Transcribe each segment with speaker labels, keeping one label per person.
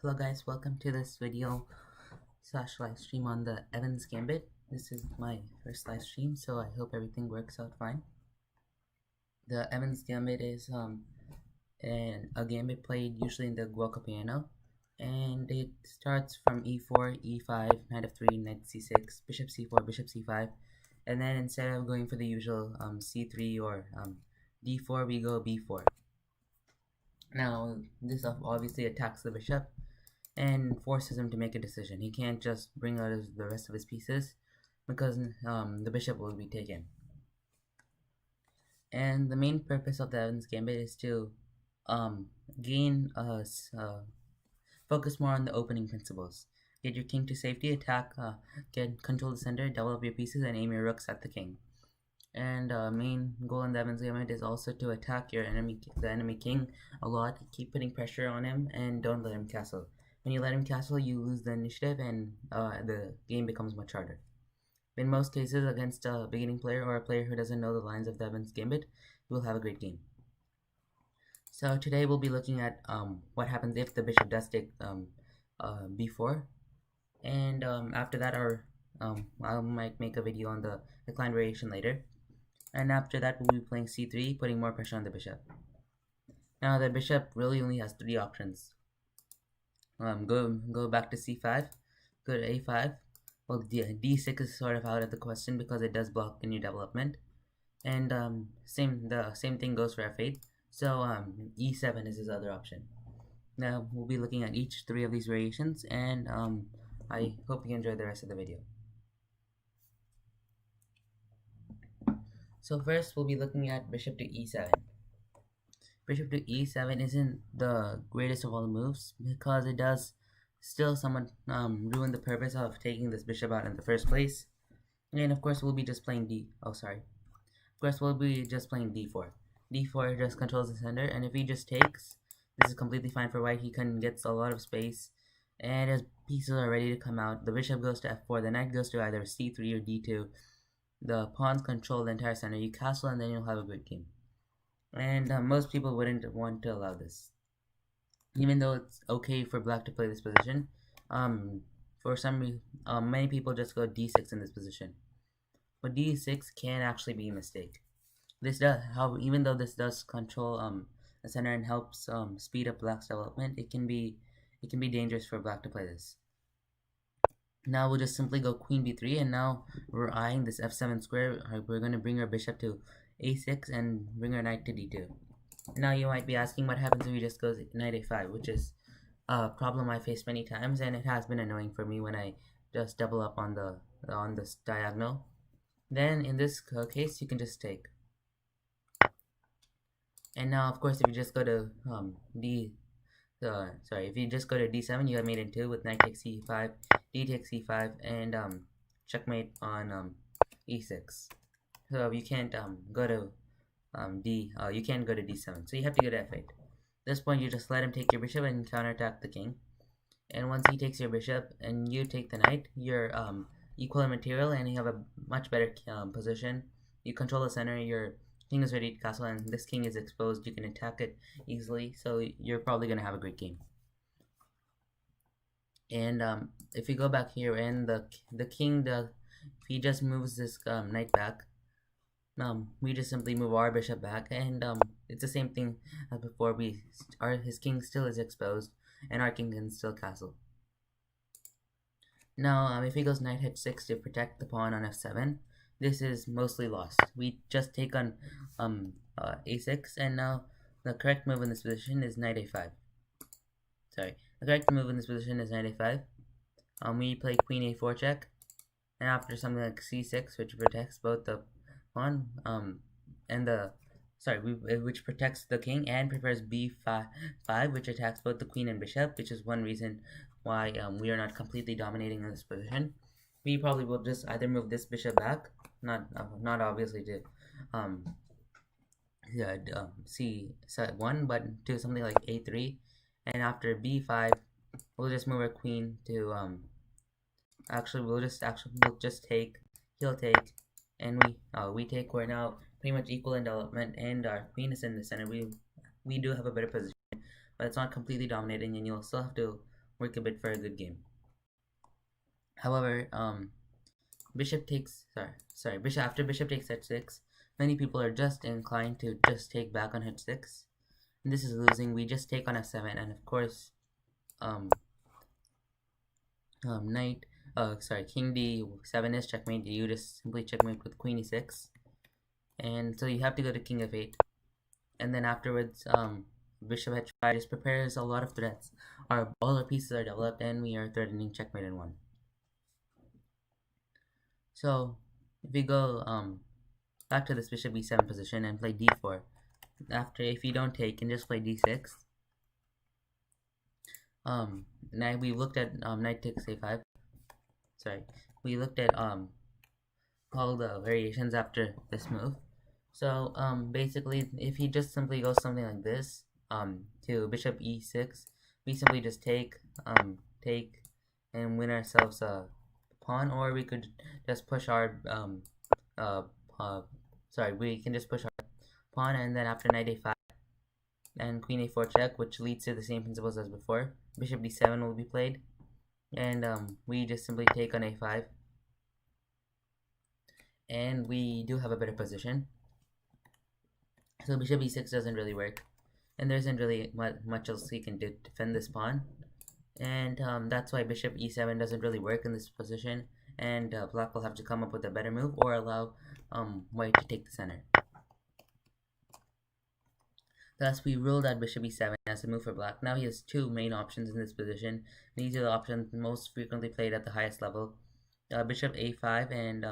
Speaker 1: Hello guys, welcome to this video / live stream on the Evans Gambit. This is my first live stream, so I hope everything works out fine. The Evans Gambit is a gambit played usually in the Guoco piano, and it starts from e4, e5, knight f3, knight c6, bishop c4, bishop c5, and then instead of going for the usual c3 or d4, we go b4. Now this obviously attacks the bishop and forces him to make a decision. He can't just bring out the rest of his pieces because the bishop will be taken. And the main purpose of the Evans Gambit is to focus more on the opening principles. Get your king to safety, attack, control the center, develop your pieces, and aim your rooks at the king. And main goal in the Evans Gambit is also to attack the enemy king a lot. Keep putting pressure on him and don't let him castle. When you let him castle, you lose the initiative and the game becomes much harder. In most cases, against a beginning player or a player who doesn't know the lines of the Evans Gambit, you will have a great game. So today we'll be looking at what happens if the bishop does take b4, and after that I might make a video on the decline variation later. And after that we'll be playing c3, putting more pressure on the bishop. Now the bishop really only has 3 options. Go back to c5, go to a5. Well, d6 is sort of out of the question because it does block the new development. And the same thing goes for f8. So e7 is his other option. Now we'll be looking at each 3 of these variations, and I hope you enjoy the rest of the video. So first we'll be looking at bishop to e7. Bishop to e7 isn't the greatest of all the moves because it does still somewhat ruin the purpose of taking this bishop out in the first place. And of course we'll be just playing we'll be just playing d4. d4 just controls the center, and if he just takes, this is completely fine for white. He gets a lot of space, and his pieces are ready to come out. The bishop goes to f4, the knight goes to either c3 or d2. The pawns control the entire center. You castle and then you'll have a great game. And most people wouldn't want to allow this, even though it's okay for black to play this position. For some reason, many people just go d6 in this position, but d6 can actually be a mistake. Even though this does control the center and helps speed up black's development, it can be dangerous for black to play this. Now we'll just simply go queen b3, and now we're eyeing this f7 square. We're going to bring our bishop to a6 and bring our knight to d2. Now you might be asking what happens if we just go knight a5, which is a problem I faced many times, and it has been annoying for me when I just double up on this diagonal. Then in this case you can just take. And now of course if you just go to if you just go to d7, you have mate in 2 with knight takes e5, d takes e5, and checkmate on e6. So you can't go to you can't go to d7, so you have to go to f8. At this point you just let him take your bishop and counterattack the king. And once he takes your bishop and you take the knight, you're equal in material and you have a much better position. You control the center, your king is ready to castle, and this king is exposed. You can attack it easily, so you're probably going to have a great game. And if you go back here and the king if he just moves this knight back, we just simply move our bishop back, and it's the same thing as before. His king still is exposed and our king can still castle. Now if he goes knight h6 to protect the pawn on f7, this is mostly lost. We just take on a6, and now the correct move in this position is knight a5. The correct move in this position is knight a5. We play queen a4 check, and after something like c6, which protects both the pawn which protects the king, and prepares b5, which attacks both the queen and bishop, which is one reason why we are not completely dominating in this position. We probably will just either move this bishop back, not obviously to c1, but to something like a3, and after b5 we'll just move our queen to we'll just take, he'll take, and we take. We're now pretty much equal in development, and our queen is in the center. We do have a better position, but it's not completely dominating, and you'll still have to work a bit for a good game. However, bishop takes bishop after bishop takes h6, many people are just inclined to just take back on h6. And this is losing. We just take on f7, and of course, king d7 is checkmate. You just simply checkmate with queen e6, and so you have to go to king f8, and then afterwards, bishop h5 just prepares a lot of threats. All our pieces are developed, and we are threatening checkmate in one. So if we go back to this bishop e7 position and play d4, if you don't take, and just play d6. Now we looked at knight takes a5. We looked at all the variations after this move. So basically, if he just simply goes something like this to bishop e6, we simply just take and win ourselves a pawn, or we could just push our we can just push our pawn, and then after knight a5 and queen a4 check, which leads to the same principles as before, bishop d7 will be played, and we just simply take on a5, and we do have a better position. So bishop e6 doesn't really work, and there isn't really much else he can do to defend this pawn, and that's why bishop e7 doesn't really work in this position, and black will have to come up with a better move or allow white to take the center. Thus, we ruled out bishop e7 as a move for black. Now he has two main options in this position. These are the options most frequently played at the highest level: bishop a5 and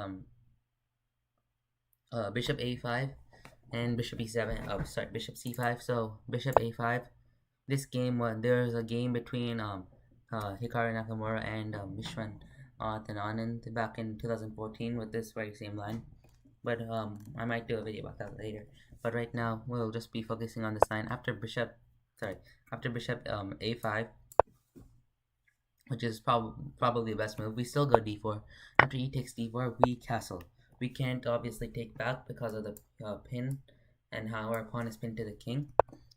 Speaker 1: bishop a5 and bishop e7. Bishop c5. So bishop a5. This game, there's a game between Hikaru Nakamura and Vishwan Anand back in 2014 with this very same line. But I might do a video about that later. But right now, we'll just be focusing on this line. After bishop a5, which is probably the best move, we still go d4. After e takes d4, we castle. We can't obviously take back because of the pin and how our pawn is pinned to the king.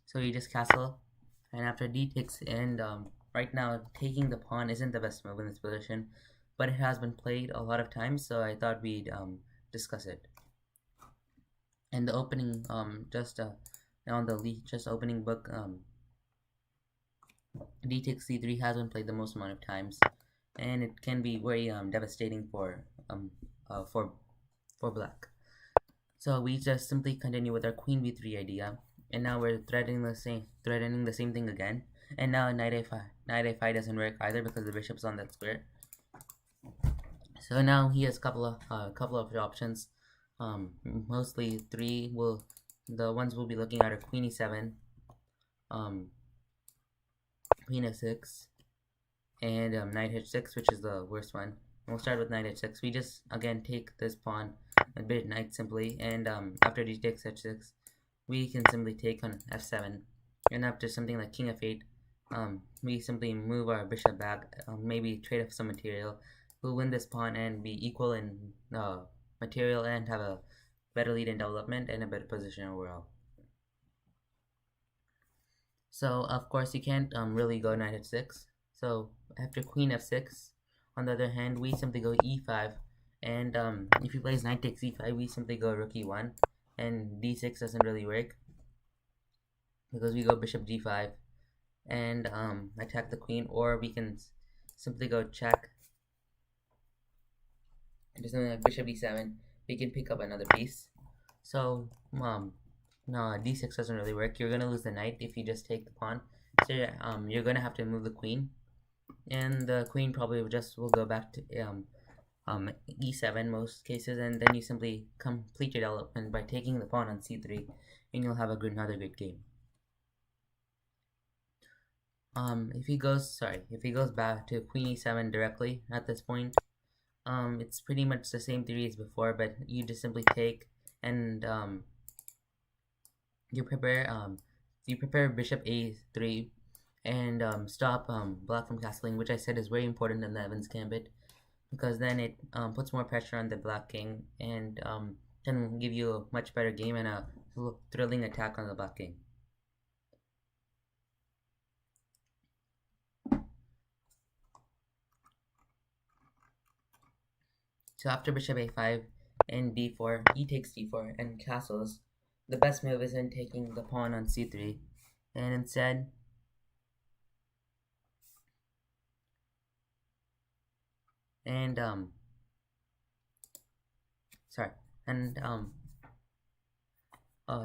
Speaker 1: So you just castle. And after d takes, and right now taking the pawn isn't the best move in this position, but it has been played a lot of times, so I thought we'd discuss it. And the opening, on the opening book, d takes c3 has been played the most amount of times, and it can be very devastating for black. So we just simply continue with our queen b3 idea, and now we're threatening the same thing again. And now knight a5 doesn't work either because the bishop's on that square. So now he has a couple of options. Mostly three. The ones we'll be looking at are queen e7, queen f6, and knight h6, which is the worst one. And we'll start with knight h6. We just again take this pawn and bid knight simply, and after d takes h6, we can simply take on f7, and after something like king f8, we simply move our bishop back, maybe trade off some material. We'll win this pawn and be equal in material and have a better lead in development and a better position overall. So of course you can't really go knight h6. So after queen f6, on the other hand, we simply go e5, and if he plays knight takes e5, we simply go rook e1, and d6 doesn't really work because we go bishop g5 and attack the queen, or we can simply go check. Just something like bishop d7, we can pick up another piece. So no, d6 doesn't really work. You're gonna lose the knight if you just take the pawn. So you're gonna have to move the queen, and the queen probably just will go back to e7 most cases, and then you simply complete your development by taking the pawn on c3, and you'll have another good game. If he goes back to queen e7 directly at this point, it's pretty much the same theory as before, but you just simply take, and you prepare bishop a3 and stop black from castling, which I said is very important in the Evans Gambit, because then it puts more pressure on the black king and can give you a much better game and a thrilling attack on the black king. So after bishop a5 and d4, e takes d4 and castles, the best move isn't taking the pawn on c3, and instead and sorry and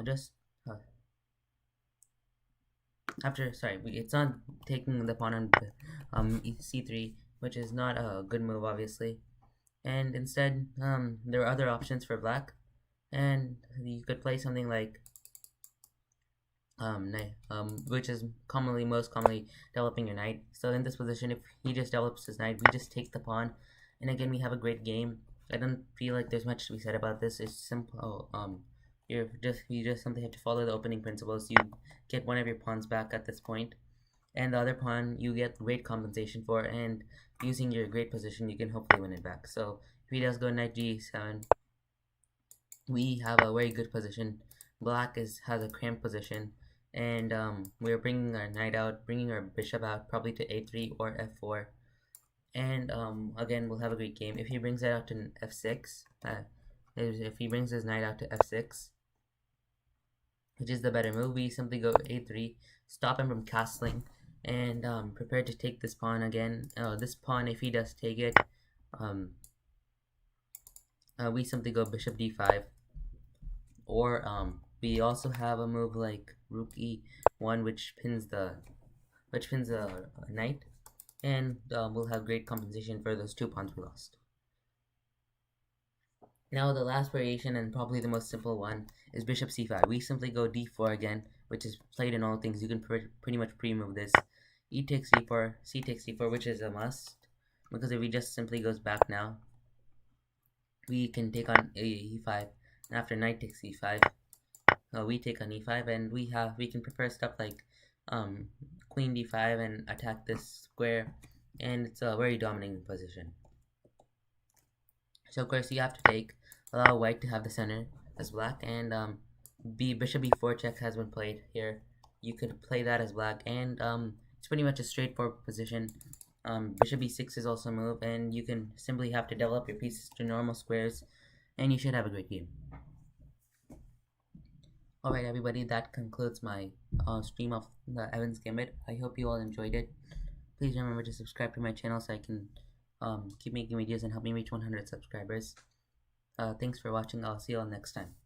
Speaker 1: just after sorry it's not taking the pawn on c3, which is not a good move obviously, and instead there are other options for black, and you could play something like which is most commonly developing your knight. So in this position, if he just develops his knight, we just take the pawn, and again we have a great game. I don't feel like there's much to be said about this. It's simple. You just simply have to follow the opening principles. You get one of your pawns back at this point, and the other pawn you get great compensation for, and using your great position, you can hopefully win it back. So if he does go knight g7, we have a very good position. Black has a cramped position, and we're bringing our knight out, bringing our bishop out, probably to a3 or f4, and again we'll have a great game. If he brings it out to f6, if he brings his knight out to f6, which is the better move, we simply go a3, stop him from castling, and prepare to take this pawn again. This pawn, if he does take it, we simply go bishop d5, or we also have a move like rook e1, which pins the knight, and we'll have great compensation for those 2 pawns we lost. Now the last variation, and probably the most simple one, is bishop c5. We simply go d4 again, which is played in all things. You can pretty much pre-move this. E takes d4, c takes d4, which is a must, because if he just simply goes back now, we can take on e5, and after knight takes e5, we take on e5, and we can prepare stuff like queen d5 and attack this square, and it's a very dominating position. So of course you have to allow white to have the center as black, and bishop b4 check has been played here. You could play that as black, and it's pretty much a straightforward position. Bishop b6 is also a move, and you can simply have to develop your pieces to normal squares, and you should have a great game. Alright everybody, that concludes my stream of the Evans Gambit. I hope you all enjoyed it. Please remember to subscribe to my channel so I can keep making videos and help me reach 100 subscribers. Thanks for watching. I'll see you all next time.